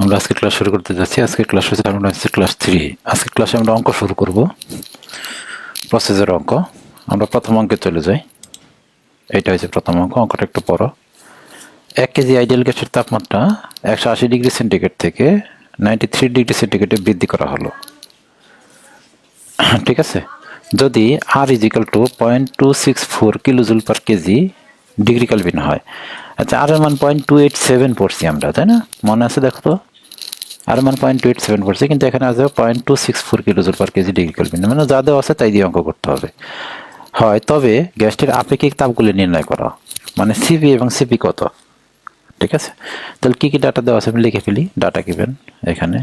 আমরা আজকে ক্লাস শুরু করতে যাচ্ছি। আজকে ক্লাস হচ্ছে থার্মোডাইনামিক্সের ক্লাস 3। আজকে ক্লাসে আমরা অঙ্ক শুরু করব, প্রসেসের অঙ্ক। আমরা প্রথম অঙ্কে চলে যাই। এইটা হচ্ছে প্রথম অঙ্ক। অঙ্কটা একটু পড়ো। 1 কেজি আইডিয়াল গ্যাসের তাপমাত্রা 180 ডিগ্রি সেন্টিগ্রেড থেকে 93 ডিগ্রি সেন্টিগ্রেডে বৃদ্ধি করা হলো। ঠিক আছে, যদি R is equal to 0.264 kilojoule per KG degree kelvin হয়। আচ্ছা, আর এর মান 0.287 পড়ছি আমরা, তাই না? মনে আছে? দেখো তো, আর মান 0.287 পড়ছে, কিন্তু এখানে আছে 0.264 kilojoule per KG degree Kelvin. মানে যা দেওয়া আছে তাই দিয়ে অঙ্ক করতে হবে। হয় তবে গ্যাসটির আপেক্ষিক তাপগুলি নির্ণয় করা, মানে সিপি এবং সিপি কত। ঠিক আছে, তাহলে কি কি ডাটা দেওয়া আছে আমি লিখে ফেলি। ডাটা গিভেন, এখানে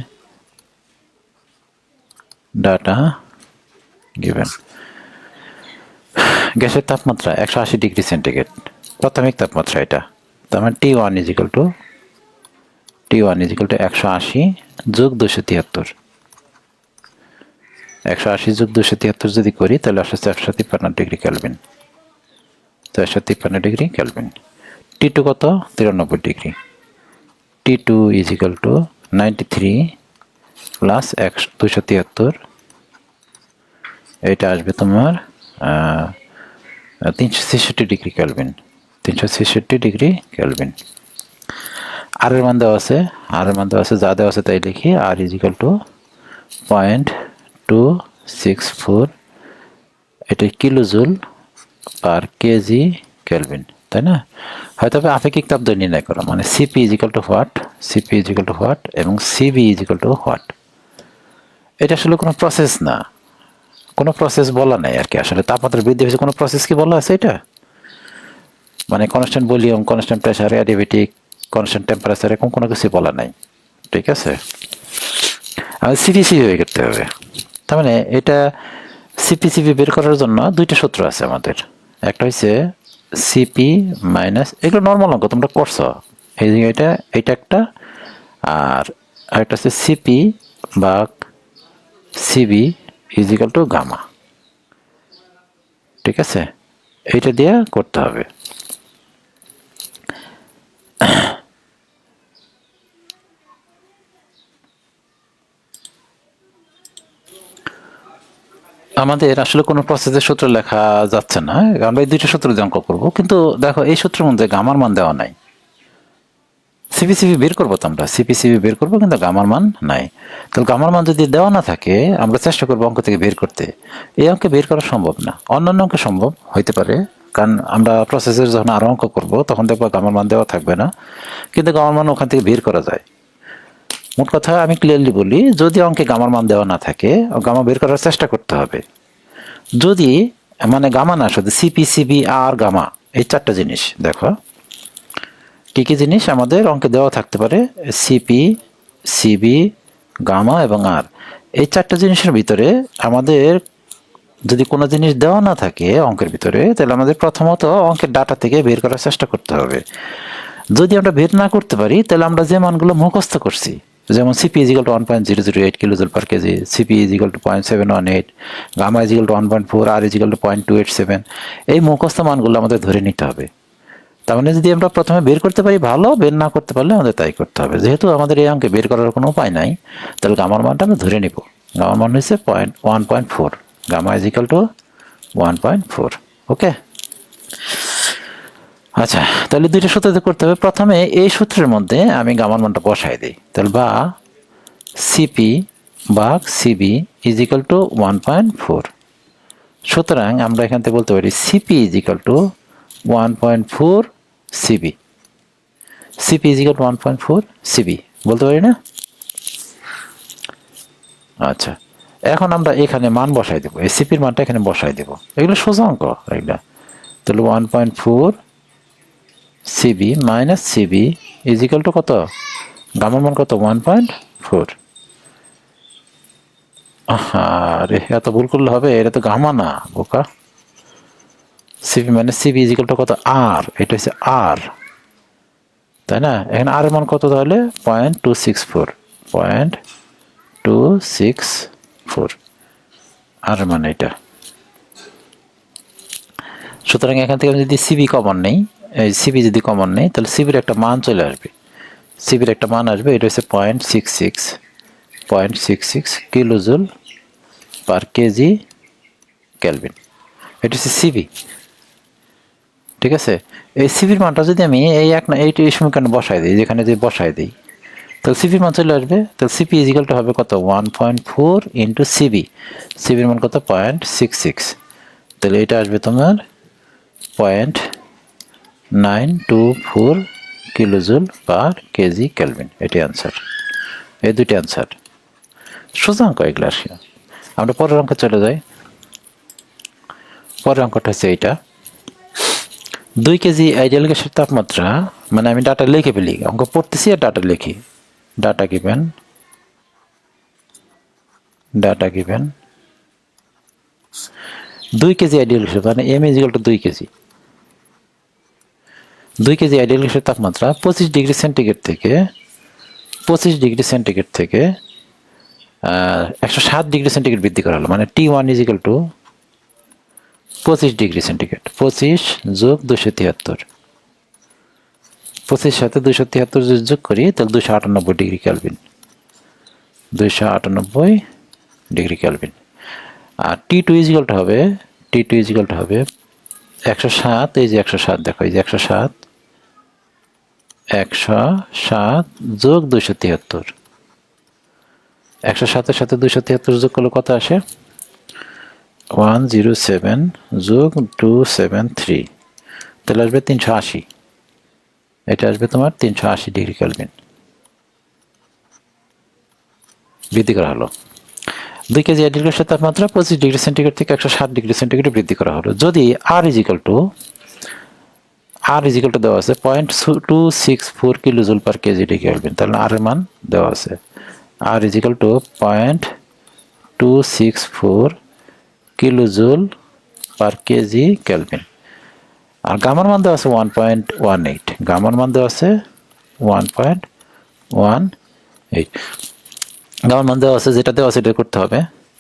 ডাটা গিভেন। গ্যাসের তাপমাত্রা 180 ডিগ্রি সেন্টিগ্রেড, প্রাথমিক তাপমাত্রা এটা। তার মানে T1 ইজিক্যাল টু 180 যোগ 273। 180 যোগ 273 যদি করি তাহলে আসছে 153 ডিগ্রি কেলভিন। তো 153 ডিগ্রি কেলভিন। T2 কত? 93 degree. T2 is equal two 93 plus 273, এটা আসবে তোমার 366 degree kelvin. 366 degree kelvin. R এর মান দেওয়া আছে, যা দেওয়া আছে তাই লিখি। আর ইজিক্যাল টু 0.264, এটা কিলোজুল পার কেজি কেলভিন, তাই না? হয়তো আপেক্ষিক তাপ দৈর্ঘ্য নির্ণয় করা, মানে সিপি ইজিক্যাল টু হোয়াট, এবং সিবি ইজিক্যাল টু হোয়াট। এটা আসলে কোনো প্রসেস না, কোনো প্রসেস বলা নাই আর কি। আসলে তাপমাত্রা বৃদ্ধি হয়েছে, কোনো প্রসেস কি বলা আছে এটা? মানে constant volume, constant pressure, adiabatic, constant temperature, এরকম কোনো কিছু বলা নাই। ঠিক আছে, আর সিপিসি হয়ে করতে হবে। তার মানে এটা সিপিসিপি বের করার জন্য দুইটা সূত্র আছে আমাদের। একটা হচ্ছে সিপি মাইনাস, এগুলো নর্মাল অঙ্ক তোমরা করছো, এই এটা একটা। আর একটা হচ্ছে CP by CB is equal to gamma. ঠিক আছে, এইটা দিয়ে করতে হবে। আমাদের আসলে কোনো প্রসেসের সূত্র লেখা যাচ্ছে না, আমরা এই দুইটা সূত্র দিয়ে অঙ্ক করবো। কিন্তু দেখো, এই সূত্রের মধ্যে গামার মান দেওয়া নাই। সিপিসিবি বের করবো তো আমরা, সিপিসিবি বের করবো, কিন্তু গামার মান নাই। তাহলে গামার মান যদি দেওয়া না থাকে, আমরা চেষ্টা করবো অঙ্ক থেকে বের করতে। এই অঙ্কে বের করা সম্ভব না, অন্যান্য অঙ্কে সম্ভব হইতে পারে, কারণ আমরা প্রসেসের যখন আরো অঙ্ক করবো তখন দেখবো গামার মান দেওয়া থাকবে না, কিন্তু গামার মান ওখান থেকে বের করা যায়। মোট কথা আমি ক্লিয়ারলি বলি, যদি অঙ্কে গামার মান দেওয়া না থাকে, গামা বের করার চেষ্টা করতে হবে। যদি মানে গামা না, শুধু সিপি, সিবি আর গামা, এই চারটা জিনিস দেখো কি কি জিনিস আমাদের অঙ্কে দেওয়া থাকতে পারে। সিপি, সিবি, গামা এবং আর, এই চারটা জিনিসের ভিতরে আমাদের যদি কোনো জিনিস দেওয়া না থাকে অঙ্কের ভিতরে, তাহলে আমাদের প্রথমত অঙ্কের ডাটা থেকে বের করার চেষ্টা করতে হবে। যদি আমরা বের না করতে পারি, তাহলে আমরা যে মানগুলো মুখস্থ করছি, যেমন CP is equal to 1.008 kilojoule per KG, CP is equal to 0.718, gamma equal to 1.4, R is equal to 0.287, এই মুখস্থ মানগুলো আমাদের ধরে নিতে হবে। তার মানে যদি আমরা প্রথমে বের করতে পারি ভালো, বের না করতে পারলে আমাদের তাই করতে হবে। যেহেতু আমাদের এই অঙ্কে বের করার কোনো উপায় নাই, তাহলে গামার মানটা আমরা ধরে নিব। গামার মান হচ্ছে 1.4, গামা ইজিক্যাল টু 1.4। ওকে, আচ্ছা, তাহলে দুইটা সূত্র করতে হবে। প্রথমে এই সূত্রের মধ্যে আমি গামার মানটা বসাই দিই, তাহলে বা CP by CB is equal to 1.4। সুতরাং আমরা এখান থেকে বলতে পারি CP is equal to 1.4 CV. CP is equal to 1.4 CV বলতে পারি না? আচ্ছা, এখন আমরা এখানে মান বসাই দেবো, এই সিপির মানটা এখানে বসাই দেবো। এগুলো সোজা অঙ্ক এগুলা। তাহলে 1.4 CV minus CV is equal to কত? গামার মান কত? 1.4। আরে এত ভুল করলে হবে? এটা তো গামা না বোকা। CV minus CV is equal to কত? আর, এটা হচ্ছে আর, তাই না? এখানে আর এর মান কত তাহলে? 0.264 আর মানে এটা। সুতরাং এখান থেকে যদি সিবি কমন নেই, এই সিবি যদি কমন নেই, তাহলে সিবির একটা মান চলে আসবে। সিভির একটা মান আসবে, এটা হচ্ছে 0.66 কিলোজুল পার কেজি কেলভিন। এটা হচ্ছে সিভি। ঠিক আছে, এই সিভির মানটা যদি আমি এই সমীকরণে বসাই দিই, যেখানে যে বসাই দিই, তাহলে সিভির মান চলে আসবে। তাহলে সিপি ইজিক্যাল টু হবে কত, 1.4 ইন্টু সিবি। সিবির মান কত, 0.66। তাহলে এটা আসবে তোমার 0.924 কিলোজুল পার কেজি কেলভিন। এটি অ্যান্সার। এই দুটি অ্যান্সার, সোজা অঙ্ক এগুলো আসে। আমরা পরের অঙ্কে চলে যাই। পরের অঙ্কটা হচ্ছে এইটা, 2 কেজি আইডিয়াল গ্যাসের তাপমাত্রা, মানে আমি ডাটা লিখে ফেলি, অঙ্ক পড়তেছি আর ডাটা লিখি। ডাটা গিভেন 2 কেজি আইডিয়াল গ্যাসের, মানে M is equal to 2 KG. 2 KG ideal গ্যাসের তাপমাত্রা 25 ডিগ্রি সেন্টিগ্রেড থেকে 107 ডিগ্রি সেন্টিগ্রেড বৃদ্ধি করা হলো, মানে T1 is equal two 25 degree centigrade. 25 যোগ 273, 25 সাথে 273 যদি যোগ করি তাহলে 298 ডিগ্রি কেলভিন। 298 degree kelvin. আর T2 ইজ ইকুয়াল টু হবে 107, এই যে 107, দেখো এই যে 107 যোগ 273, 107-এর সাথে 273 যোগ করলে কত আসে, 107 যোগ 273, তাহলে আসবে 380। এটা আসবে তোমার 380 ডিগ্রি কেলভিন বৃদ্ধি করা হলো। 2 কেজি আইডিয়াল গ্যাসের তাপমাত্রা 25 ডিগ্রি সেন্টিগ্রেড থেকে 107 ডিগ্রি সেন্টিগ্রেড বৃদ্ধি করা হলো। যদি আর ইজ ইকুয়াল টু দেওয়া আছে 0.264 kilojoule per KG D kelvin, তাহলে আর এর মান দেওয়া আছে, R is equal to 0.264 kilojoule per KG kelvin. আর গামার মান দেওয়া আছে 1.18, গামার মান দেওয়া আছে 1.18, গামার মান দেওয়া আছে, যেটা দেওয়া আছে এটা করতে হবে।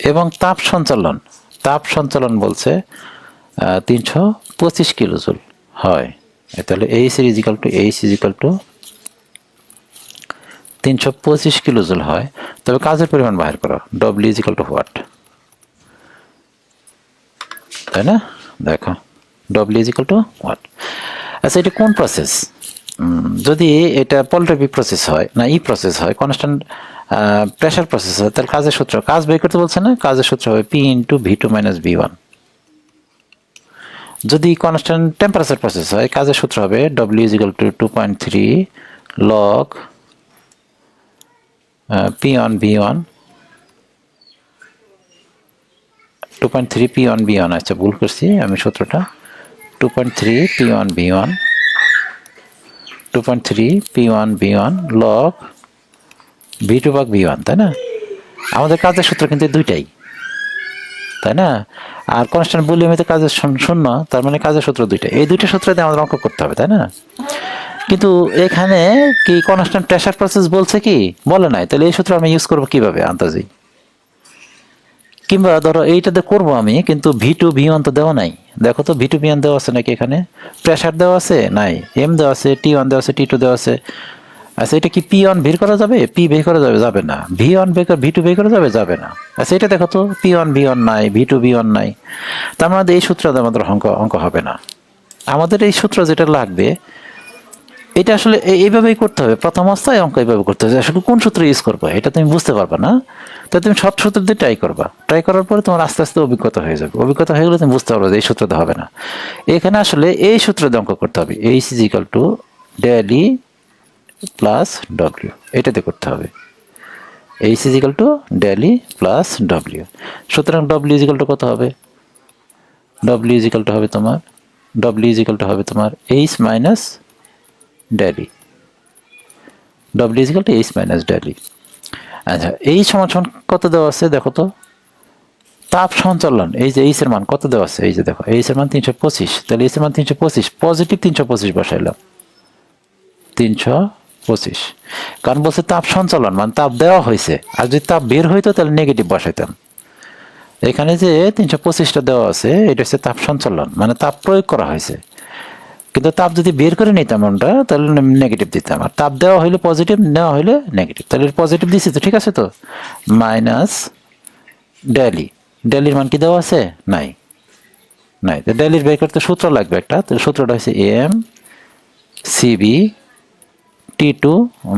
এবং তাপ সঞ্চালন বলছে 325 কিলোজুল হয়, তাহলে H is equal two 325 kilojoule হয়। তবে কাজের পরিমাণ বাহির করো, W is equal two what, তাই না? দেখো W is equal two what. আচ্ছা, এটা কোন প্রসেস? যদি এটা পলিট্রপিক প্রসেস হয়, না প্রসেস হয়, কনস্ট্যান্ট প্রেশার প্রসেস হয়, তাহলে কাজের সূত্র, কাজ বের করতে বলছে না, কাজের সূত্র হবে P into V2 minus V1। যদি কনস্ট্যান্ট টেম্পারেচার প্রসেস হয়, কাজের সূত্র হবে W is equal two 2.3 log P on V1, 2.3 P on V1। আচ্ছা, ভুল করছি আমি সূত্রটা, 2.3 P on V1, 2.3 P1 V1 log V2 ভাগ V1, তাই না? আমাদের কাজের সূত্র কিন্তু দুইটাই, তাই না? আর কনস্ট্যান্ট ভলিউমে তো কাজের শূন্য, তার মানে কাজের সূত্র দুইটা, এই দুইটা সূত্র দিয়ে আমাদের অঙ্ক করতে হবে, তাই না? কিন্তু এখানে কি কনস্ট্যান্ট প্রেশার প্রসেস বলছে কি, বলে নাই, তাহলে এই সূত্র আমি ইউজ করবো কিভাবে আন্দাজি? কিংবা ধরো এইটাতে করবো আমি, কিন্তু V2 V1 তো দেওয়া নাই, দেখো তো V2 V1 দেওয়া আছে নাকি? এখানে প্রেশার দেওয়া আছে নাই, এম দেওয়া আছে, T1 দেওয়া আছে, T2 দেওয়া আছে। আচ্ছা, এটা কি P1 বের করা যাবে? P বের করা যাবে না। V2 বের করা যাবে না। আচ্ছা, এটা দেখো তো, P1 V1 নাই, V2 V1 নাই, তার মানে এই সূত্রটা আমাদের অঙ্ক হবে না। আমাদের এই সূত্র যেটা লাগবে, এটা আসলে এইভাবেই করতে হবে, প্রথম অবস্থায় অঙ্ক এইভাবে করতে হবে। আসলে কোন সূত্র ইউজ করবে এটা তুমি বুঝতে পারবে না, তাই তুমি সব সূত্র দিয়ে ট্রাই করবা, ট্রাই করার পরে তোমার আস্তে আস্তে অভিজ্ঞতা হয়ে যাবে, অভিজ্ঞতা হয়ে গেলে তুমি বুঝতে পারবে যে এই সূত্রটা হবে না। এখানে আসলে এই সূত্র দিয়ে অঙ্ক করতে হবে, H is equal to del E plus W, এটাতে করতে হবে, H is equal to del E plus W. সুতরাং ডব্লিউ ইজ ইকুয়াল টু কত হবে? ডব্লিউ ইজ ইকুয়াল টু হবে তোমার H minus del E, W is equal to H minus del E. আচ্ছা, এই সমান কত দেওয়া আছে দেখো তো, তাপ সঞ্চালন, এই যে এইচ এর মান কত দেওয়া আছে, এই যে দেখো এইচ এর মান 325, তাহলে এইচ এর মান 325, পজিটিভ 325 বসাইলাম, 325, কারণ বলছে তাপ সঞ্চালন, মানে তাপ দেওয়া হয়েছে, আর যদি তাপ বের হইতো তাহলে নেগেটিভ বসাইতাম। এখানে যে 325টা দেওয়া আছে, এটা হচ্ছে তাপ সঞ্চালন, মানে তাপ প্রয়োগ করা হয়েছে। কিন্তু তাপ যদি বের করে নিতাম আমরা তাহলে নেগেটিভ দিতাম, আর তাপ দেওয়া হইলে পজিটিভ, নেওয়া হইলে নেগেটিভ। তাহলে পজিটিভ দিছি তো, ঠিক আছে তো, মাইনাস ডেলি, ডেলির মান কি দেওয়া আছে? নাই, নাই। তো ডেলির বের করতে সূত্র লাগবে একটা, তো সূত্রটা হচ্ছে M CB T2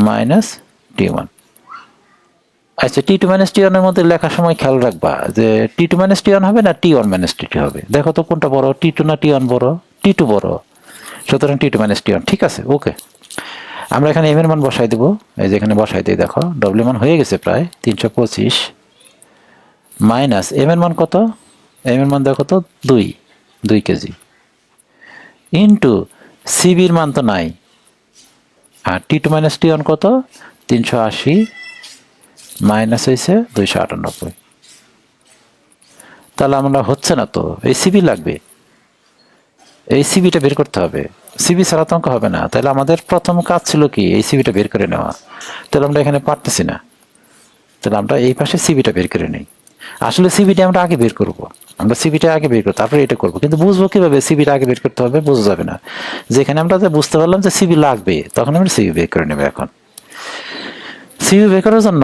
minus T1। আচ্ছা, T2 মাইনাস T1 এর মধ্যে লেখার সময় খেয়াল রাখবা যে T2 মাইনাস T1 হবে না T1 মাইনাস T2 হবে। দেখো তো কোনটা বড়, T2 না T1 বড়? T2 বড়, সুতরাং T2 মাইনাস T1। ঠিক আছে, ওকে। আমরা এখানে এম এর মান বসাই দেবো, এই যে এখানে বসাই দিই, দেখো ডব্লিউ মান হয়ে গেছে প্রায় 325, মাইনাস এম এর মান কত? এম এর মান দেখো তো 2 কেজি, ইন্টু সিবির মান তো নাই, আর T2 মাইনাস T1 কত? 380 মাইনাস হয়েছে 298। তাহলে আমরা হচ্ছে না তো, এই সিবি লাগবে, এই সিবিটা বের করতে হবে, সিবি ছাড়া তো অঙ্ক হবে না। তাহলে আমাদের প্রথম কাজ ছিল কি, এই সিবিটা বের করে নেওয়া। তাহলে আমরা এখানে পারতেছি না, তাহলে আমরা এই পাশে সিবিটা বের করে নিই। আসলে সিবিটা আমরা আগে বের করব, আমরা সিবিটা আগে বের করবো, তারপরে এটা করবো। কিন্তু বুঝবো কিভাবে সিবিটা আগে বের করতে হবে? বোঝা যাবে না। যেখানে আমরা বুঝতে পারলাম যে সিবি লাগবে, তখন আমরা সিবি বের করে নেবো। এখন সিবি বের করার জন্য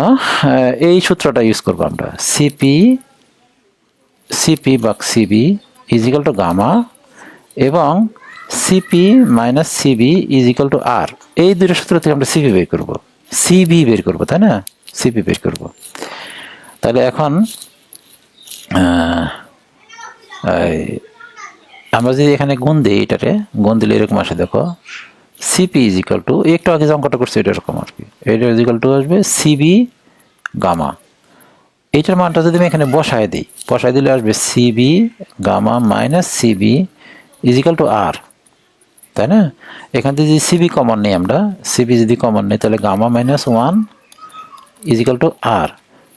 এই সূত্রটা ইউজ করবো আমরা, CP by CV is equal to gamma, এবং CP minus CV is equal to R. এই দুটো সূত্র থেকে আমরা সিবি বের করবো, সিবি বের করবো, তাই না? সিবি বের করবো। তাহলে এখন আমরা যদি এখানে গুণ দিই, এটারে গুণ দিলে এরকম আসে, দেখো সিপি ইজ ইকুয়াল টু, একটু আগে যে অঙ্কটা করছে এটা এরকম আর কি, এটা ইজ ইকুয়াল টু আসবে সিবি গামা। এইটার মানটা যদি আমি এখানে বসায় দিই, বসায় দিলে আসবে CV gamma minus CV is equal to R, তাই না? এখান থেকে যদি সিবি কমন নেই, আমরা সিবি যদি কমন নেই, তাহলে gamma minus 1 is equal to R.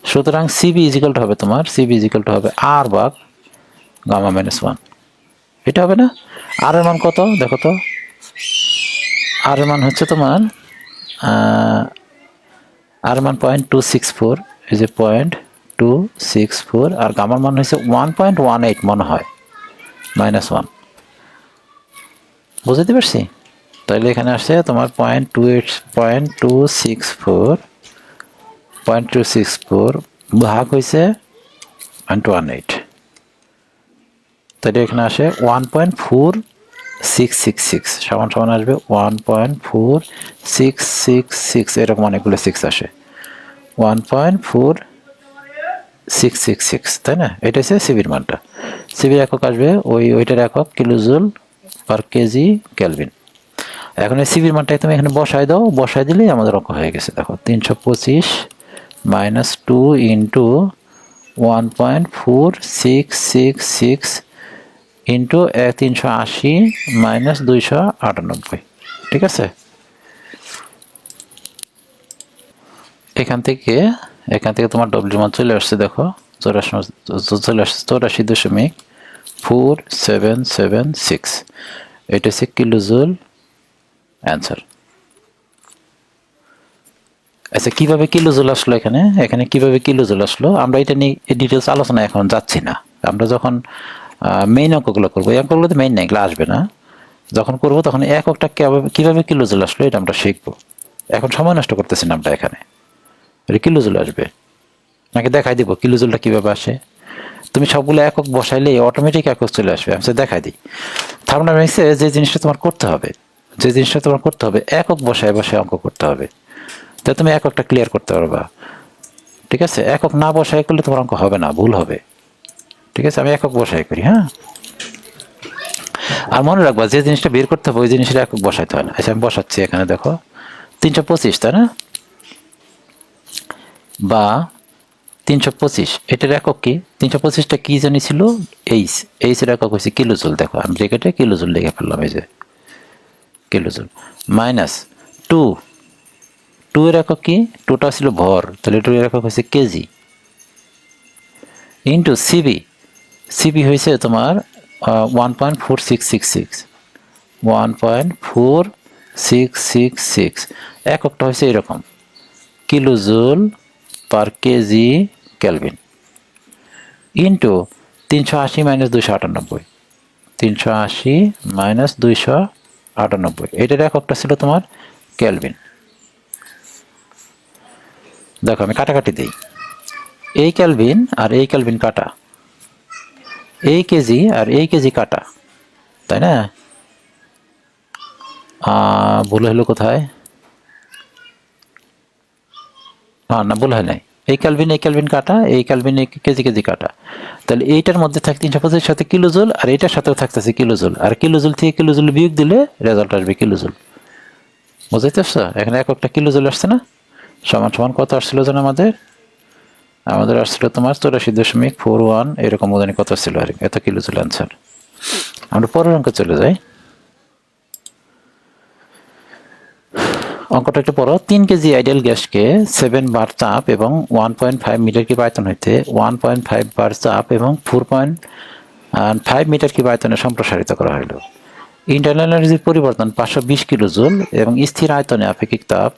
সুতরাং সিবি ইজ ইকুয়াল টু হবে তোমার, সিবি ইজ ইকুয়াল টু হবে আর ভাগ গামা মাইনাস 1। এটা হবে না? আর এর মান কত দেখো তো, আর এর মান হচ্ছে তোমার আর মান 0.264, এই যে 0.264, আর গামার মান হচ্ছে 1.18 মনে হয়, -1। বুঝতে পারছি? তাহলে এখানে আসছে তোমার 0.264 ভাগ হয়েছে 0.18, তাহলে এখানে আসে 1.4666 সমান সমান আসবে 1.4666, এরকম অনেকগুলো 6 আসে, 1.4666, তাই না? এটা হচ্ছে সিবির মানটা। সিবির একক আসবে ওইটার একক কিলোজুল পার কেজি কেলভিন। এখন এই সিবির মানটা তুমি এখানে বসাই দাও, বসাই দিলেই আমাদের অঙ্ক হয়ে গেছে। দেখো 325 মাইনাস 2 ইন্টু 1.4666 ইন্টু 380 মাইনাস 298, ঠিক আছে? এখান থেকে তোমার ডব্লিউ মান চলে আসছে, দেখো চলে আসছে 84.4776, এটা হচ্ছে কিলোজুল অ্যান্সার। আচ্ছা, কিভাবে কিলোজুল আসলো এখানে কিভাবে কিলোজুল আসলো আমরা এটা নিয়ে ডিটেলস আলোচনা এখন যাচ্ছি না। আমরা যখন মেইন অঙ্কগুলো করবো, এই অঙ্কগুলোতে মেইন না, এগুলো আসবে না, যখন করবো তখন এককটা কিভাবে কিলোজুল আসলো এটা আমরা শিখবো। এখন সময় নষ্ট করতেছি না আমরা, এখানে কিলোজুল আসবে নাকি দেখাই দিব কিলোজুলটা কিভাবে আসে। তুমি সবগুলো একক বসাইলে অটোমেটিক একক চলে আসবে। আমি দেখাই দিই। থার্মোডাইনামিক্সে যে জিনিসটা তোমার করতে হবে, একক বসায় অঙ্ক করতে হবে, তা তুমি এককটা ক্লিয়ার করতে পারবা। ঠিক আছে, একক না বসায় করলে তোমার অঙ্ক হবে না, ভুল হবে। ঠিক আছে, আমি একক বসাই করি। হ্যাঁ, আর মনে রাখবা যে জিনিসটা বের করতে হবে ওই জিনিসটা একক বসাইতে হয় না। আচ্ছা, আমি বসাচ্ছি এখানে, দেখো 325, তাই না? বা 325, এটার একক কি? 325টা কি জানি ছিল? এইচ এর একক হচ্ছে কিলোজুল। দেখো আমি ব্র্যাকেটে কিলোজুল লিখে ফেললাম, এই যে কিলোজুল, মাইনাস 2 এর একক কি? 2টা ছিল ভর, তাহলে 2 এর একক হচ্ছে কেজি, ইন্টু সিবি হয়েছে তোমার 1.4666, এককটা হয়েছে এরকম, kilojoule per KG Kelvin, into 380 minus 298, 380 minus 298, 98, এটার এককটা ছিল তোমার কেলভিন। দেখো আমি কাটাকাটি দিই, এই কেলভিন আর এই কেলভিন কাটা, এই কেজি আর এই কেজি কাটা, তাই না? ভুল হলো কোথায়? না, ভুল হয় নাই। এই ক্যালভিন কাটা, এই ক্যালভিন কেজি কেজি কাটা। তাহলে এইটার মধ্যে থাকে 325 সাথে কিলোজুল, আর এইটার সাথেও থাকতেছে কিলোজুল, আর কিলোজুল থেকে কিলোজুল বিয়োগ দিলে রেজাল্ট আসবে কিলোজুল। বুঝতে পারছো? এখানে এককটা কিলোজুল আসছে না? সমান সমান কত আসছিল যেন আমাদের আসছিল তোমার 84.41 এরকম জানি কত ছিল, আর এত কিলোজুল অ্যান্সার। আমরা পরের অঙ্কে চলে যাই। অঙ্কটা একটু পড়ো। 3 কেজি আইডিয়াল গ্যাসকে 7 বার চাপ এবং 1.5 মিটার কিউব আয়তন হইতে 1.5 বার চাপ এবং 4.5 মিটার কিউব আয়তনে সম্প্রসারিত করা হইল। ইন্টারনাল এনার্জির পরিবর্তন 520 কিলোজুল এবং স্থির আয়তনে আপেক্ষিক তাপ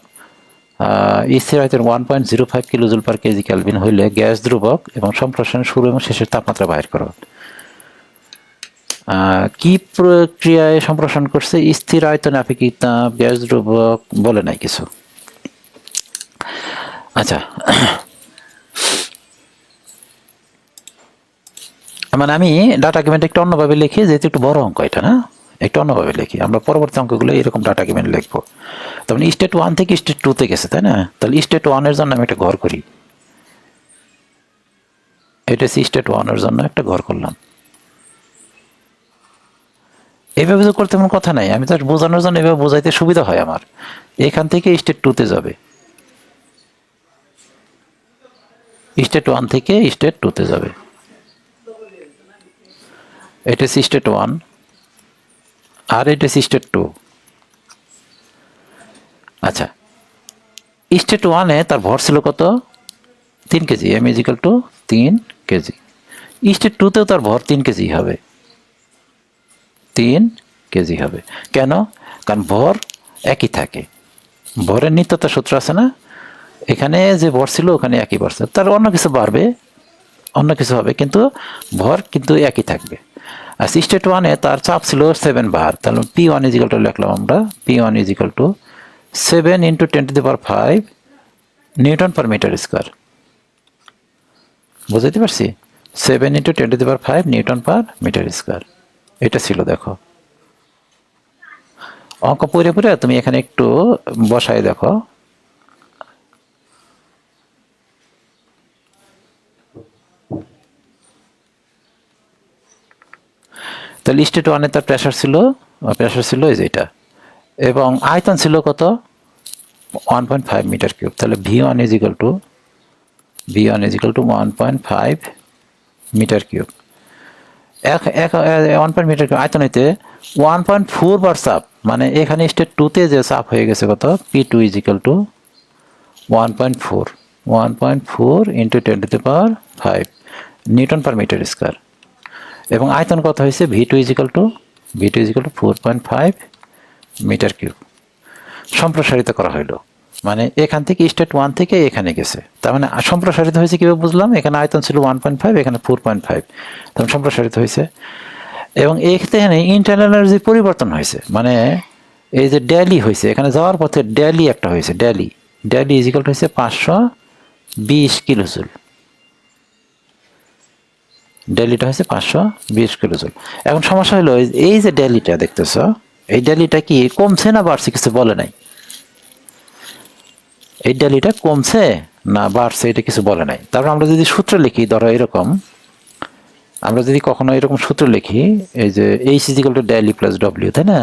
স্থির আয়তন 1.05 কিলোজুল পার কেজি কেলভিন হইলে গ্যাস ধ্রুবক এবং সম্প্রসারণের শুরু এবং শেষের তাপমাত্রা বাহির করো। কি প্রক্রিয়ায় সম্প্রসারণ করছে? স্থির আয়তনে আপেক্ষিক তাপ, গ্যাস ধ্রুবক, বলে নাই কিছু। আচ্ছা, মানে আমি ডাটা আর্গুমেন্ট একটু অন্যভাবে লিখি, যেহেতু একটু বড় অঙ্ক এটা, না একটু অন্যভাবে লিখি। আমরা পরবর্তী অঙ্কগুলো এরকম ডাটা আর্গুমেন্ট লিখবো। তখন স্টেট 1 থেকে স্টেট 2 তে গেছে, তাই না? তাহলে স্টেট 1 এর জন্য আমি একটা ঘর করি। এটা স্টেট 1 এর জন্য একটা ঘর করলাম। এইভাবে তো করতে কোনো কথা নাই, আমি তো বোঝানোর জন্য এভাবে বোঝাইতে সুবিধা হয় আমার। এখান থেকে স্টেট 2 তে যাবে, স্টেট 1 থেকে স্টেট 2 তে যাবে। এটা স্টেট 1 আর এটা স্টেট 2। আচ্ছা, স্টেট 1 এ তার ভর ছিল কত? 3 কেজি, M is equal to 3 KG. State 2 তেও তার ভর 3 কেজি হবে, 3 কেজি হবে। কেন? কারণ ভর একই থাকে, ভরের নিত্যতা সূত্র আছে না? এখানে যে ভর ছিল ওখানে একই ভর ছিল, তার অন্য কিছু বাড়বে, অন্য কিছু হবে, কিন্তু ভর কিন্তু একই থাকবে। আর স্টেট 1 এ তার চাপ ছিল 7 বার, তাহলে P1 ইজিক্যাল টু লিখলাম আমরা, P1 is equal to 7 × 10⁵ newton per metre square. বুঝতে পারছি? 7 × 10⁵ নিউটন পার মিটার স্কোয়ার। এটা ছিল, দেখো অঙ্ক পড়ে পড়ে তুমি এখানে একটু বসায় দেখো। তাহলে স্টেট 1 এ তার প্রেসার ছিল এই যে এটা, এবং আয়তন ছিল কত? 1.5 মিটার কিউব। তাহলে V1 is equal to 1.5 metre cube. 1 metre cube আয়তন হইতে 1.4 বার চাপ, মানে এখানে স্টেট 2 তে যে চাপ হয়ে গেছে কত? P2 is equal to 1.4 × 10⁵ newton per metre square. এবং আয়তন কত হয়েছে? V2 is equal two 4.5 metre cube. সম্প্রসারিত করা হইলো, মানে এখান থেকে স্টেট 1 থেকে এখানে গেছে, তার মানে সম্প্রসারিত হয়েছে কিভাবে বুঝলাম? এখানে আয়তন ছিল 1.5, এখানে 4.5, তখন সম্প্রসারিত হয়েছে। এবং এখানে ইন্টারনাল এনার্জি পরিবর্তন হয়েছে, মানে এই যে ডেলি হয়েছে, এখানে যাওয়ার পথে ডেলি একটা হয়েছে, ডেলি ইজিক্যাল হয়েছে 520 কিলোজুল। ডেলিটা হয়েছে 520 কিলোজুল। এখন সমস্যা হলো এই যে ডেলিটা দেখতেছ, এই ডেলিটা কি কমছে না বাড়ছে? কিছু বলে নাই। এই ডেলিটা কমছে না বাড়ছে এটা কিছু বলে নাই। তারপর আমরা যদি সূত্র লিখি, ধরো এরকম, আমরা যদি কখনো এরকম সূত্র লিখি, এই যে H ইজিক্যাল টু ডেলি প্লাস ডব্লিউ, তাই না?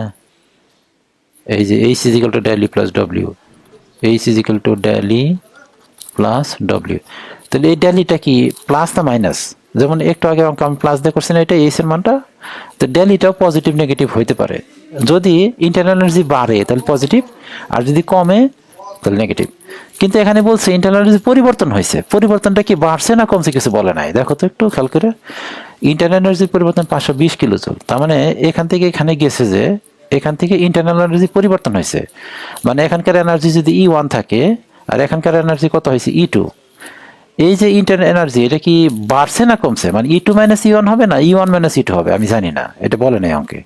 এই যে H ইজিক্যাল টু ডেলি plus W, H is equal to ডেলি প্লাস ডব্লিউ। তাহলে এই ডেলিটা কি প্লাস না মাইনাস? যেমন একটু আগে অঙ্ক আমি প্লাস দিয়ে করছি না, এটা এইচ এর মানটা, তো ডেলিটাও পজিটিভ নেগেটিভ হইতে পারে। যদি ইন্টারনাল এনার্জি বাড়ে তাহলে পজিটিভ, আর যদি কমে তাহলে নেগেটিভ। কিন্তু এখানে বলছে ইন্টারনাল এনার্জি পরিবর্তন হয়েছে, পরিবর্তনটা কি বাড়ছে না কমছে কিছু বলে নাই। দেখো তো একটু খেয়াল করে, ইন্টারনাল এনার্জির পরিবর্তন 520 কিলোজুল, তার মানে এখান থেকে এখানে গেছে যে এখান থেকে ইন্টারনাল এনার্জি পরিবর্তন হয়েছে, মানে এখানকার এনার্জি যদি E1 থাকে আর এখানকার এনার্জি কত হয়েছে E2। এই যে ইন্টারনাল এনার্জি এটা কি বাড়ছে না কমছে? মানে E2 - E1 হবে না E1 - E2 হবে? আমি জানি না, এটা বলে নাই অঙ্কে।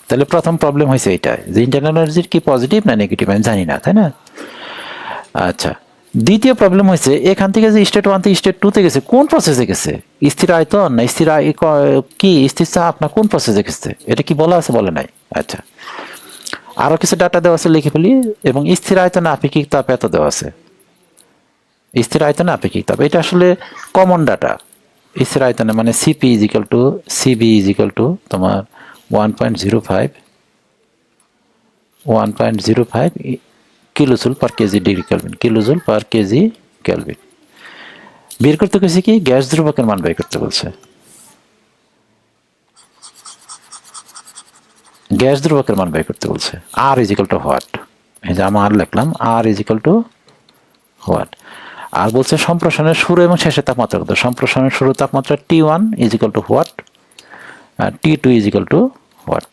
তাহলে প্রথম প্রবলেম হয়েছে এটা যে ইন্টারনাল এনার্জির কি পজিটিভ না নেগেটিভ আমি জানি না, তাই না? আচ্ছা, দ্বিতীয় প্রবলেম হয়েছে এখান থেকে যে স্টেট 1 থেকে স্টেট 2 তে গেছে কোন প্রসেসে গেছে? স্থির আয়তন না কি স্থির চাপ না কোন প্রসেসে গেছে? এটা কি বলা আছে? বলে নাই। আচ্ছা, আরো কিছু ডাটা দেওয়া আছে, লিখে ফেলি। এবং স্থির আয়তনে আপেক্ষিক তাপ এত দেওয়া আছে, স্থির আয়তনে আপেক্ষিক তাপ, এটা আসলে কমন ডাটা। স্থির আয়তনে মানে CP is equal to CV is equal to তোমার 1.05 kilojoule per KG degree Kelvin, kilojoule per KG Kelvin. বের করতে গেছে কি গ্যাস ধ্রুবকের মান বের করতে বলছে। গ্যাস ধ্রুবকের মান বের করতে বলছে। আর ইজিক্যাল টু হোয়াট, এই যে আমি আর লিখলাম আর ইজিক্যাল টু হোয়াট। আর বলছে সম্প্রসারণের শুরু এবং শেষের তাপমাত্রা কত? সম্প্রসারণের শুরু তাপমাত্রা T1 ইজিক্যাল টু হোয়াট, আর T2 ইজিক্যাল টু হোয়াট।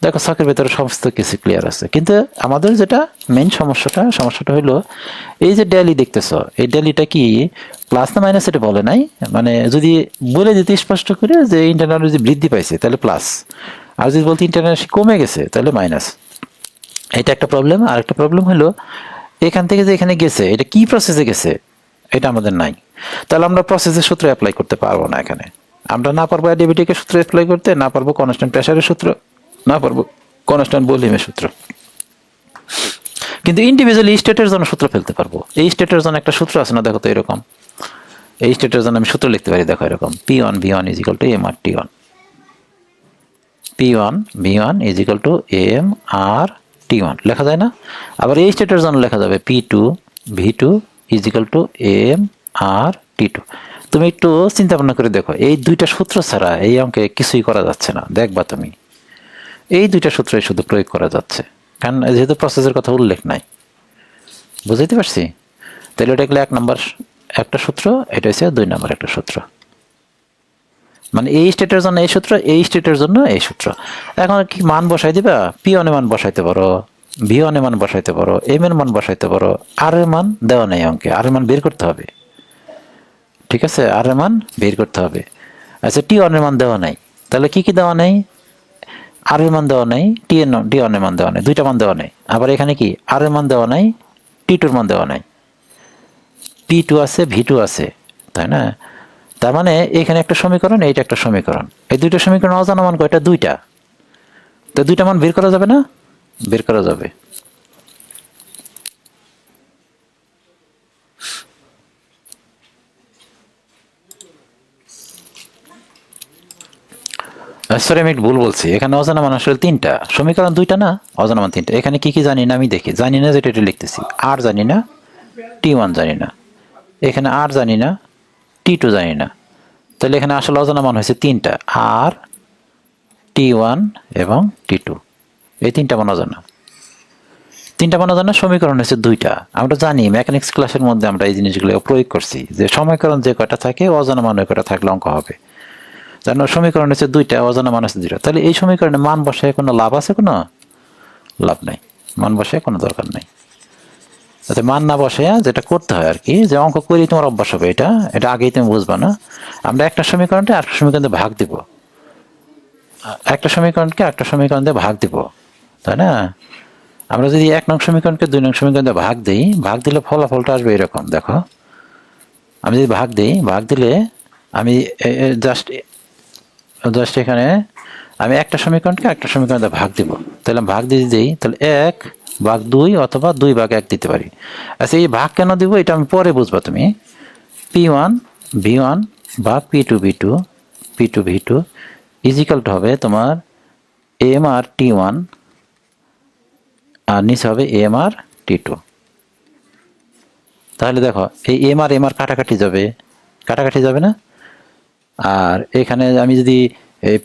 দেখো ছকের ভেতরে সমস্ত কিছু ক্লিয়ার আছে, কিন্তু আমাদের যেটা মেইন সমস্যাটা হলো এই যে ডেলি দেখতেছো, এই ডেলিটা কি প্লাস না মাইনাস এটা বলে নাই। মানে যদি বলে দিতে স্পষ্ট করে যে ইন্টারনাল এনার্জি বৃদ্ধি পাইছে তাহলে প্লাস, আর যদি বলতে ইন্টারনাল এনার্জি কমে গেছে তাহলে মাইনাস। এটা একটা প্রবলেম। আর একটা প্রবলেম হলো এখান থেকে যে এখানে গেছে এটা কি প্রসেসে গেছে এটা আমাদের নাই। তাহলে আমরা প্রসেসের সূত্র অ্যাপ্লাই করতে পারবো না এখানে। আমরা না পারবো অ্যাডিয়াবেটিকের সূত্র অ্যাপ্লাই করতে, না পারবো কনস্ট্যান্ট প্রেসারের সূত্র, না পারবো কনস্ট্যান্ট ভলিউমের সূত্র। কিন্তু ইন্ডিভিজুয়ালি স্টেটের জন্য সূত্র ফেলতে পারবো। এই স্টেটের জন্য একটা সূত্র আছে না, দেখো তো এরকম। এই স্টেটের জন্য আমি সূত্র লিখতে পারি, দেখো এরকম P1 V1 is equal to M R T1, P1 V1 is equal to M R T1 লেখা যায় না? আবার এই স্টেটের জন্য লেখা যাবে P2 V2 is equal to M R T2। তুমি একটু চিন্তা ভাবনা করে দেখো, এই দুইটা সূত্র ছাড়া এই অঙ্কে কিছুই করা যাচ্ছে না। দেখবা তুমি এই দুইটা সূত্রই শুধু প্রয়োগ করা যাচ্ছে, কারণ যেহেতু প্রসেসের কথা উল্লেখ নাই। বুঝাইতে পারছি? তাহলে এটা গেলে 1 নম্বর একটা সূত্র, এটা হচ্ছে 2 নম্বর একটা সূত্র। মানে এই স্টেটের জন্য এই সূত্র, এই স্টেটের জন্য এই সূত্র। এখন কি মান বসাই দিবা? P1 এর মান বসাইতে পারো, V1 এর মান বসাইতে পারো, M এর মান বসাইতে পারো। আর এর মান দেওয়া নেই অঙ্কে, আর এর মান বের করতে হবে। ঠিক আছে, আর এর মান বের করতে হবে। আচ্ছা, T1 এর মান দেওয়া নাই, তাহলে কি কি দেওয়া নেই? আর এর মান দেওয়া নেই, T1 এর মান দেওয়া নেই, দুইটা মান দেওয়া নেই। আবার এখানে কি আর এর মান দেওয়া নাই, T2 এর মান দেওয়া নাই। P2 আছে, V2 আছে, তাই না? তার মানে এখানে একটা সমীকরণ, এইটা একটা সমীকরণ। এই দুইটা সমীকরণ অজানা মান কয়টা? 2টা। তো 2টা মান বের করা যাবে না? বের করা যাবে। সরি, আমি ভুল বলছি। এখানে অজানা মান আসলে 3টা, সমীকরণ 2টা না, অজানা মান 3টা। এখানে কি কি জানি না আমি দেখি, জানি না যেটা এটা লিখতেছি। আর জানি না, T1 জানি না, এখানে আর জানি না, T2 জানি না। তাহলে এখানে আসলে অজানা মান হয়েছে 3টা, আর T1 এবং T2, এই 3টা মান অজানা। 3টা মান অজানা, সমীকরণ হচ্ছে 2টা। আমরা জানি মেকানিক্স ক্লাসের মধ্যে আমরা এই জিনিসগুলো প্রয়োগ করছি যে সমীকরণ যে কয়টা থাকে অজানা মান ওই কয়টা থাকলে অঙ্ক হবে। জানো সমীকরণ হচ্ছে 2টা, অজানা মান হচ্ছে 2টা। তাহলে এই সমীকরণে মান বসায় কোনো লাভ আছে? কোনো লাভ নাই, মান বসায় কোনো দরকার নাই। যাতে মান না বসে যেটা করতে হয় আর কি, যে অঙ্ক করি তোমার অভ্যাস হবে, এটা আগেই তুমি বুঝবা না। আমরা একটা সমীকরণটা আরেকটা সমীকরণ দিয়ে ভাগ দিব, একটা সমীকরণকে একটা সমীকরণ দিয়ে ভাগ দিব, তাই না? আমরা যদি 1 নং সমীকরণকে 2 নং সমীকরণ দিয়ে ভাগ দিই, ভাগ দিলে ফলাফলটা আসবে এরকম। দেখো আমি যদি ভাগ দিই, ভাগ দিলে আমি জাস্ট এখানে আমি একটা সমীকরণকে একটা সমীকরণ দিয়ে ভাগ দিব। তাহলে ভাগ দিয়ে দিই, তাহলে 1/2 অথবা 2/1 দিতে পারি। আচ্ছা, এই ভাগ কেন দিব এটা আমি পরে বুঝবা তুমি। P1 V1 বা P2 V2 P2 V2 is equal two হবে তোমার M আর T1, আর নিচে হবে M আর T2। তাহলে দেখো এই M আর কাটাকাটি যাবে না? আর এখানে আমি যদি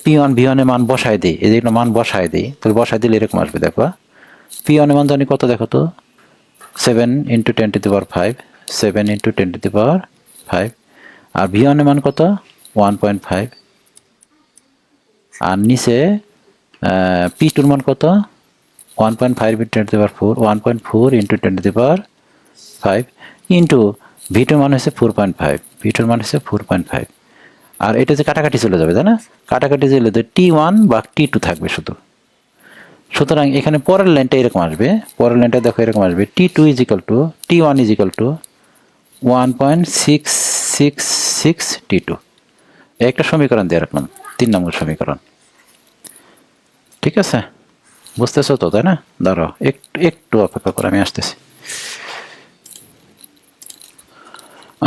P1 V1 এর মান বসাই দিই, এই যেগুলো মান বসাই দিই, তাহলে বসাই দিলে এরকম আসবে। দেখো P1 এর মান জানি কত, দেখো তো 7 × 10⁵, 7 × 10⁵। আর V1 এর মান কত? 1.5। আর নিচে P2 এর মান কত? 1.5 × 10⁴, 1.4 × 10⁵ ইন্টু V2 মান হচ্ছে 4.5, V2 মান হচ্ছে 4.5। আর এটা যে কাটাকাটি চলে যাবে, তাই না? কাটাকাটি চলে যাবে, T1 বা T2 থাকবে শুধু। সুতরাং এখানে পরের লাইনটা এরকম আসবে, পরের লাইনটা দেখো এরকম আসবে, T2 is equal two T1 is equal two 1.666 T2। একটা সমীকরণ দিয়ে রাখলাম, 3 নম্বর সমীকরণ। ঠিক আছে, বুঝতেছো তো, তাই না? দাঁড়াও একটু একটু অপেক্ষা করে, আমি আসতেছি।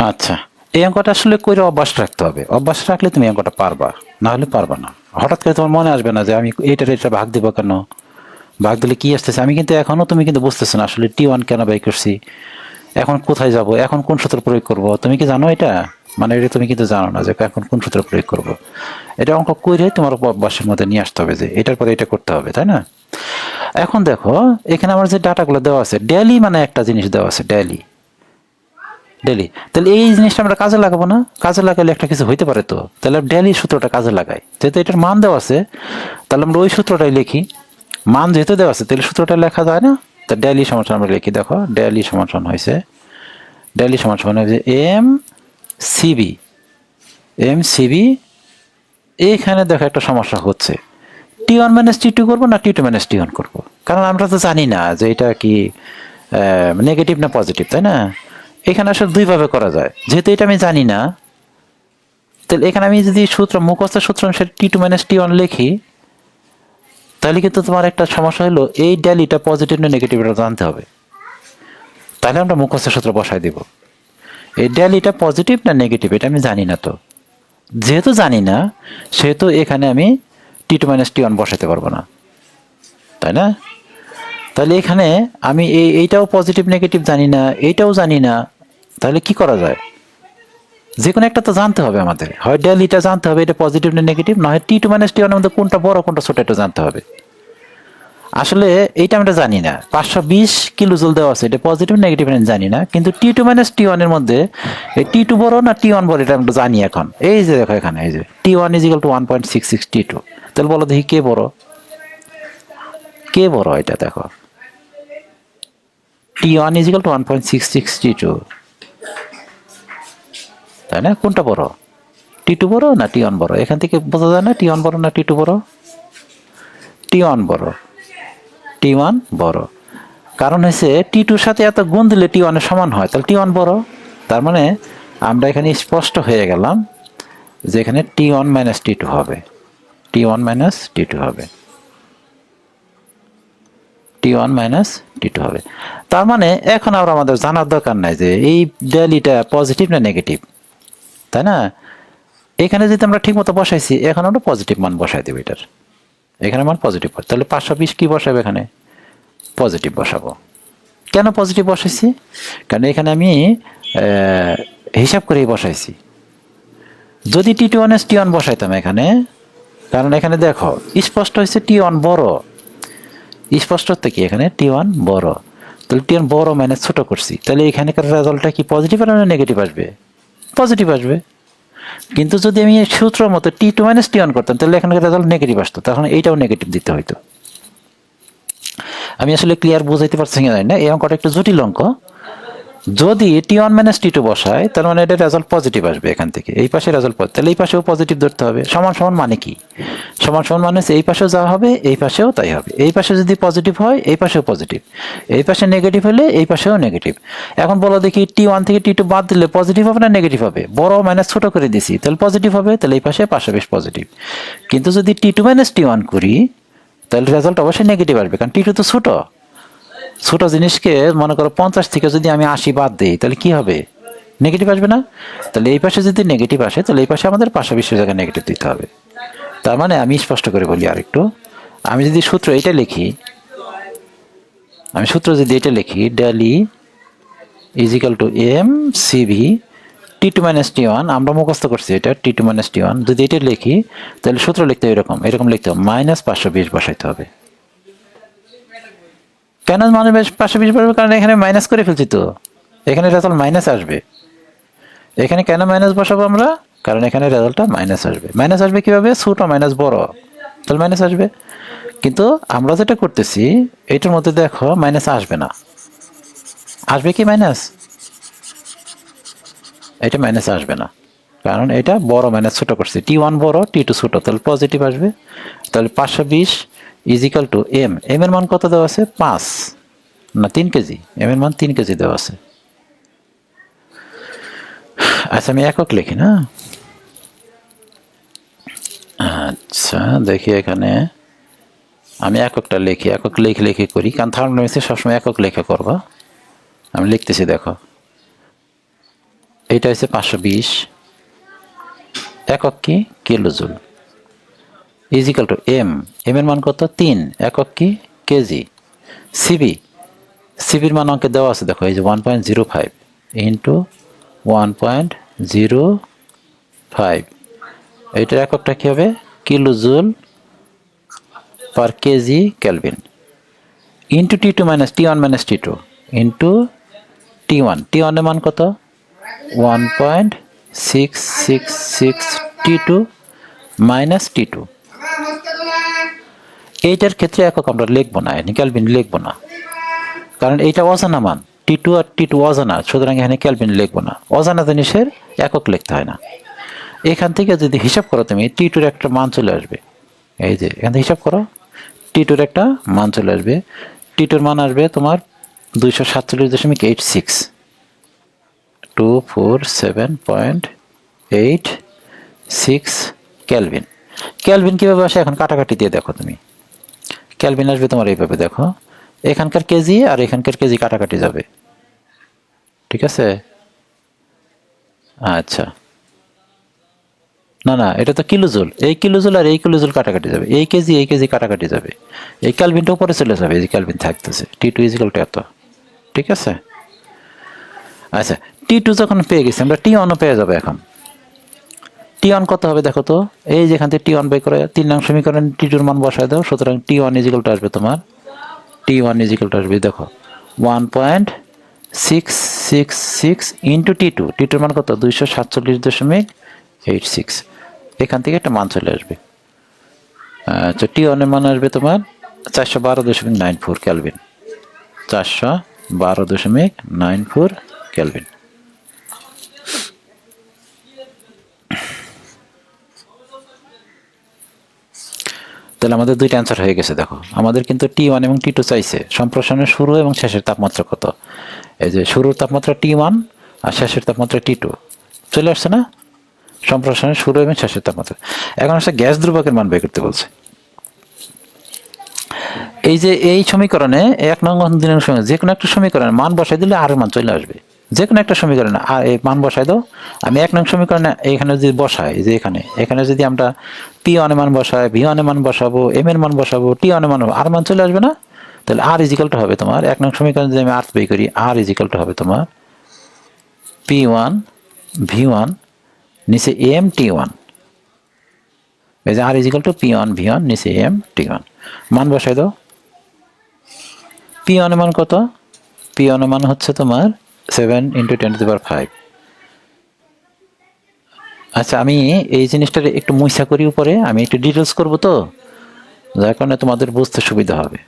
আচ্ছা, এই অঙ্কটা আসলে করে অভ্যাস রাখতে হবে, অভ্যাস রাখলে তুমি অঙ্কটা পারবা, না হলে পারবা না। হঠাৎ করে তোমার মনে আসবে না যে আমি এটা ভাগ দিব কেন, ভাগ দিলে কি আসতেছে। আমি কিন্তু এখনো, তুমি কিন্তু বুঝতেছো না আসলে T1 কেন বাই করছি, এখন কোথায় যাব, এখন কোন সূত্র প্রয়োগ করব, তুমি কি জানো এটা? মানে এটা তুমি কিন্তু জানো না যে এখন কোন সূত্র প্রয়োগ করব। এটা অঙ্ক করে তোমার অভ্যাসের মধ্যে নিয়ে আসতে হবে যে এটার পরে এটা করতে হবে, তাই না? এখন দেখো এখানে আমার যে ডাটাগুলো দেওয়া আছে, ডেইলি মানে একটা জিনিস দেওয়া আছে, ডেইলি ডেইলি, তাহলে এই জিনিসটা আমরা কাজে লাগাবো না? কাজে লাগালে একটা কিছু হইতে পারে তো, তাহলে ডেইলি সূত্রটা কাজে লাগাই। যেহেতু এটার মান দেওয়া আছে, তাহলে আমরা ওই সূত্রটাই লিখি। মান যেহেতু দেওয়া আছে, তাহলে সূত্রটা লেখা যায় না? তা ডেইলি সমান আমরা লিখি, দেখো ডেইলি সমান হয়েছে, ডেইলি সমান হয়েছে এম সিবি। এইখানে দেখো একটা সমস্যা হচ্ছে, T1 মাইনাস T2 করবো না T2 মাইনাস T1 করবো, কারণ আমরা তো জানি না যে এটা কি নেগেটিভ না পজিটিভ, তাই না? এখানে আসলে দুইভাবে করা যায়, যেহেতু এটা আমি জানি না, তাহলে এখানে আমি যদি সূত্র মুখস্থ সূত্র অনুসারে T2 মাইনাস T1 লিখি, তাহলে কিন্তু তোমার একটা সমস্যা হলো এই ডেলিটা পজিটিভ না নেগেটিভ এটা জানতে হবে। তাহলে আমরা মুখস্থ সূত্র বসাই দিব, এই ডেলিটা পজিটিভ না নেগেটিভ এটা আমি জানি না। তো যেহেতু জানি না, সেহেতু এখানে আমি T2 মাইনাস T1 বসাতে পারবো না, তাই না? তাহলে এখানে আমি এইটাও পজিটিভ নেগেটিভ জানি না, এইটাও জানি না, তাহলে কি করা যায়? যে কোনো একটা তো জানতে হবে আমাদের, হয় ডেলিটা জানতে হবে এটা পজিটিভ না নেগেটিভ, না হয় T2 মাইনাস T1 এর মধ্যে কোনটা বড় কোনটা ছোট এটা জানতে হবে। আসলে এইটা আমরা জানি না, 520 কিলোজুল দেওয়া আছে, এটা পজিটিভ নেগেটিভ আমি জানি না, কিন্তু T2 মাইনাস T1 এর মধ্যে এই T2 বড় না T1 বড় এটা আমরা জানি এখন। এই যে দেখো এখানে এই যে T1 is equal two 1.66 T2, তাহলে বলো দেখি কে বড়, কে বড়? এটা দেখো T1 is equal two 1.66 T2, তাই না? কোনটা বড়, T2 বড় না T1 বড়? এখান থেকে বোঝা যায় না T1 বড় না T2 বড়? T1 বড়, T1 বড়। কারণ হচ্ছে T2 সাথে এত গুণ দিলে T1 এর সমান হয়, তাহলে T1 বড়। তার মানে আমরা এখানে স্পষ্ট হয়ে গেলাম যে এখানে T1 মাইনাস T2 হবে, T1 মাইনাস T2 হবে, T1 মাইনাস T2 হবে। তার মানে এখন আর আমাদের জানার দরকার নাই যে এই ডেলিটা পজিটিভ না নেগেটিভ, তাই না? এখানে যদি আমরা ঠিক মতো বসাইছি, এখন আমরা পজিটিভ মান বসাই দেবো এটার, এখানে মান পজিটিভ, তাহলে 520 কি বসাবো? এখানে পজিটিভ বসাবো। কেন পজিটিভ বসাইছি? কারণ এখানে আমি হিসাব করেই বসাইছি। যদি T2 মাইনাস T1 বসাইতাম এখানে, কারণ এখানে দেখো স্পষ্ট হয়েছে T1 বড়, স্পষ্ট হচ্ছে কি এখানে T1 বড়, তাহলে T1 বড় মাইনাস ছোট করছি, তাহলে এখানকার রেজাল্টটা কি পজিটিভ আর নেগেটিভ আসবে? পজিটিভ আসবে। কিন্তু যদি আমি সূত্র মতো T2 মাইনাস T1 করতাম, তাহলে এখানকার রেজাল্ট নেগেটিভ আসতো, তখন এইটাও নেগেটিভ দিতে হইতো। আমি আসলে ক্লিয়ার বুঝাইতে পারছি না, এই অঙ্কটা একটু জটিল অঙ্ক। যদি T1 মাইনাস T2 বসায়, তার মানে এটা রেজাল্ট পজিটিভ আসবে এখান থেকে, এই পাশে রেজাল্ট পজিটিভ, তাহলে এই পাশেও পজিটিভ ধরতে হবে। সমান সমান মানে কি? সমান সমান মানে এই পাশেও যা হবে এই পাশেও তাই হবে। এই পাশে যদি পজিটিভ হয় এই পাশেও পজিটিভ, এই পাশে নেগেটিভ হলে এই পাশেও নেগেটিভ। এখন বলো দেখি T1 থেকে T2 বাদ দিলে পজিটিভ হবে না নেগেটিভ হবে? বড় মাইনাস ছোট করে দিছি, তাহলে পজিটিভ হবে, তাহলে এই পাশে বেশ পজিটিভ। কিন্তু যদি T2 মাইনাস T1 করি, তাহলে রেজাল্ট অবশ্যই নেগেটিভ আসবে, কারণ T2 তো ছোট। ছোট জিনিসকে মনে করো 50 থেকে যদি আমি 80 বাদ দিই, তাহলে কি হবে? নেগেটিভ আসবে না? তাহলে এই পাশে যদি নেগেটিভ আসে, তাহলে এই পাশে আমাদের 520 জায়গায় নেগেটিভ দিতে হবে। তার মানে আমি স্পষ্ট করে বলি আরেকটু, আমি যদি সূত্র এটা লিখি, ডেলি is equal to M CV T2 minus T1, আমরা মুখস্থ করছি এটা T2 মাইনাস T1, যদি এটা লিখি তাহলে সূত্র লিখতে হবে এরকম লিখতে হবে, মাইনাস 520 বসাইতে হবে। কেন মানে 520 বসাবো? কারণ এখানে মাইনাস করে ফেলছি, তো এখানে রেজাল্ট মাইনাস আসবে। এখানে কেন মাইনাস বসাবো আমরা? কারণ এখানে রেজাল্টটা মাইনাস আসবে। মাইনাস আসবে কিভাবে? ছোট মাইনাস বড়, তাহলে মাইনাস আসবে। কিন্তু আমরা যেটা করতেছি এটার মধ্যে দেখো মাইনাস আসবে না, আসবে কি মাইনাস? এটা মাইনাস আসবে না, কারণ এটা বড় মাইনাস ছোট করছে, T1 বড় T2 ছোট, তাহলে পজিটিভ আসবে। তাহলে 520 ইজিক্যাল টু এম, এম এর মান কত দেওয়া আছে 5 না 3 কেজি, এম এর মান 3 কেজি দেওয়া আছে। আচ্ছা আমি একক লিখি না, আচ্ছা দেখি এখানে আমি এককটা লিখি, একক লিখে করি, কারণ থার্মোডাইনামিক্সে সবসময় একক লেখা করবা। আমি লিখতেছি দেখো, এটা হচ্ছে 520, একক কি kilojoule, is equal to M, M এর মান কত 3, একক কি কেজি। সিবির মান অঙ্কে দেওয়া আছে দেখো, এই যে 1.05 ইন্টু 1.05, এইটার এককটা কি হবে kilojoule per KG Kelvin, into T2 minus T1 minus T2 into T1, T1 এর মান কত 1.666 T2 মাইনাস T2। এইটার ক্ষেত্রে একক আমরা লিখবো না, ক্যালভিন লিখবো না, কারণ এইটা অজানা মান, T2 আর T2 অজানা, সুতরাং এখানে ক্যালভিন লিখবো না, অজানা জিনিসের একক লিখতে হয় না। এখান থেকে যদি হিসাব করো তুমি, T2 এর একটা মান চলে আসবে, এই যে এখান থেকে হিসাব করো, T2 এর একটা মান চলে আসবে, T2 এর মান আসবে তোমার 247.86, 247.86 ক্যালভিন। ক্যালভিন কীভাবে আসে এখন কাটাকাটি দিয়ে দেখো তুমি, ক্যালভিন আসবে তোমার এইভাবে দেখো, এখানকার কেজি আর এখানকার কেজি কাটাকাটি যাবে, ঠিক আছে। আচ্ছা না না, এটা তো কিলোজুল, এই কিলোজুল আর এই কিলোজুল কাটাকাটি যাবে, এই কেজি কাটাকাটি যাবে, এই ক্যালভিনটা উপরে চলে যাবে, এই যে ক্যালভিন থাকতেছে T2 ইজিক্যাল টু এত, ঠিক আছে। আচ্ছা T2 যখন পেয়ে গেছি আমরা, T1ও পেয়ে যাবে। এখন T1 কত হবে দেখো তো, এই যেখান থেকে T1 বের করে 3 নং সমীকরণ T2 এর মান বসায় দাও, সুতরাং T1 ইজিক্যাল টু আসবে তোমার, T1 ইজিক্যাল টু আসবে দেখো 1.666 ইন্টু T2, T2 এর মান কত 247.86, এখান থেকে একটা মান চলে আসবে। আচ্ছা T1 এর মান আসবে তোমার 412.94 ক্যালভিন, 412.94 ক্যালভিন। তাহলে আমাদের দুইটা অ্যান্সার হয়ে গেছে দেখো, আমাদের কিন্তু T1 এবং T2 চাইছে, সম্প্রসারণের শুরু এবং শেষের তাপমাত্রা কত, এই যে শুরুর তাপমাত্রা T1 আর শেষের তাপমাত্রা T2 চলে আসছে না, সম্প্রসারণের শুরু এবং শেষের তাপমাত্রা। এখন আসলে গ্যাস ধ্রুবকের মান বের করতে বলছে। এই যে এই সমীকরণে 1 নং 2 নং সমীকরণ যে কোনো একটা সমীকরণে মান বসাই দিলে আর মান চলে আসবে, যে কোনো একটা সমীকরণে আর এই মান বসাই দাও। আমি 1 নং সমীকরণে এখানে যদি বসাই, যে এখানে যদি আমরা P1 এর মান বসাই, V1 এর মান বসাবো, M এর মান বসাবো, T1 এর মান, আর মান চলে আসবে না। তাহলে R ইজিক্যাল টু হবে তোমার 1 নং সমীকরণে যদি আমি R বের করি, R ইজিক্যাল টু হবে তোমার P1 V1 নিচে M T1, এই যে R is equal to P1 V1 নিচে M T1, মান বসাই দাও। P1 এর মান কত, P1 এর মান হচ্ছে তোমার 7 × 10⁵। আচ্ছা আমি এই জিনিসটা একটু মুইসা করি উপরে, আমি একটু ডিটেলস করবো তো, যার কারণে তোমাদের বুঝতে সুবিধা হবে।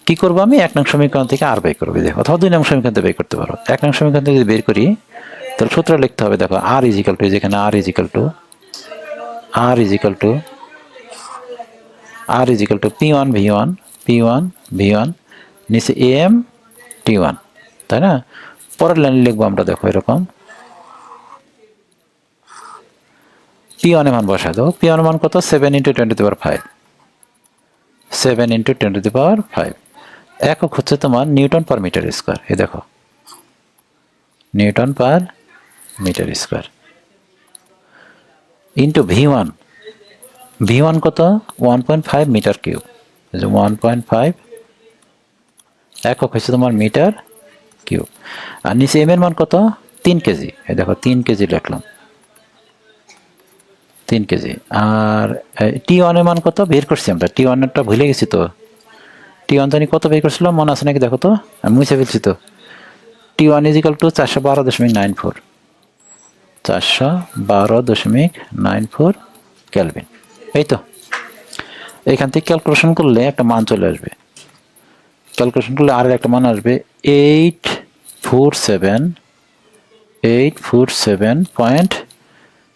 কি করবো আমি 1 নং সমীকরণ থেকে আর বের করবো দেখো, অথবা 2 নং সমীকরণ থেকে বের করতে পারো। 1 নং সমীকরণ থেকে যদি বের করি তাহলে সূত্র লিখতে হবে দেখো, R ইজিক্যাল টু, যেখানে R is equal to P1 V1 নিচে AM T1, তাই না। পরের লাইন লিখবো আমরা দেখো এরকম, P1 এর মান বসায় দাও, P1 এর মান কত 7 × 10⁵, 7 × 10⁵, একক হচ্ছে তোমার নিউটন পার মিটার স্কোয়ার। এই দেখো newton per metre square into V1 কত 1.5 মিটার কিউব, 1.5 একক হচ্ছে তোমার মিটার কিউব। আর নিচে M এর মান কত 3 কেজি, এই দেখো 3 কেজি লিখলাম, 3 কেজি। আর T1 এর মান কত বের করছি আমরা, T1 এরটা ভুলে গেছি তো, T1 জানি কত বের করছিলাম মনে আছে নাকি দেখো তো, আমি মুছে ফেলছি তো। T1 is equal two 412.94, 412.94 Calvin. এই তো এখান থেকে ক্যালকুলেশন করলে একটা মান চলে আসবে, ক্যালকুলেশন করলে আর একটা মান আসবে 847 847.5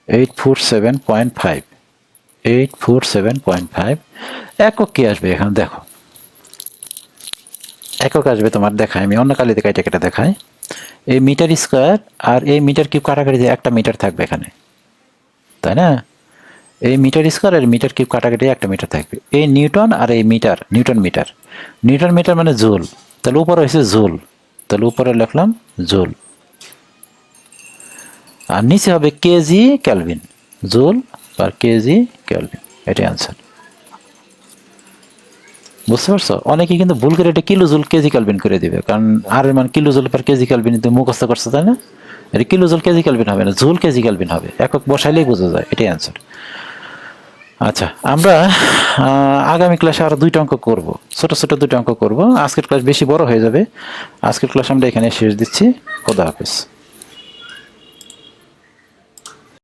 847.5 একক কি আসবে এখানে দেখো, একক আসবে তোমার, দেখায় আমি অন্য কালিতে কেটে কেটে দেখাই। এই মিটার স্কোয়ার আর এই মিটার কিউব কাটাকাটি দিয়ে একটা মিটার থাকবে এখানে, তাই না? এই মিটার স্কোয়ার আর মিটার কিউব কাটাকাটি একটা মিটার থাকবে। এই নিউটন আর এই metre, newton metre, newton metre মানে জুল, তাহলে উপরে হয়েছে জুল, তাহলে উপরে লিখলাম জুল, আর নিচে হবে কেজি ক্যালভিন, জুল আর কেজি ক্যালভিন, এটাই আনসার। বুঝতে পারছো? অনেকে কিন্তু ভুল করে এটা কিলো জুল কেজি ক্যালভিন করে দিবে, কারণ আর মানে কিলো জুল পর কেজি ক্যালভিন তুমি মুখস্থ করছো, তাই না? এটা কিলো জুল কেজি ক্যালভিন হবে না, জুল কেজি ক্যালভিন হবে, একক বসাইলেই বোঝা যায়, এটাই আনসার। আচ্ছা, আমরা আগামী ক্লাসে আরো দুইটা অঙ্ক করব, ছোট ছোট দুটো অঙ্ক করব। আজকের ক্লাস বেশি বড় হয়ে যাবে, আজকের ক্লাস আমরা এখানে শেষ দিচ্ছি। খোদা হাফেজ।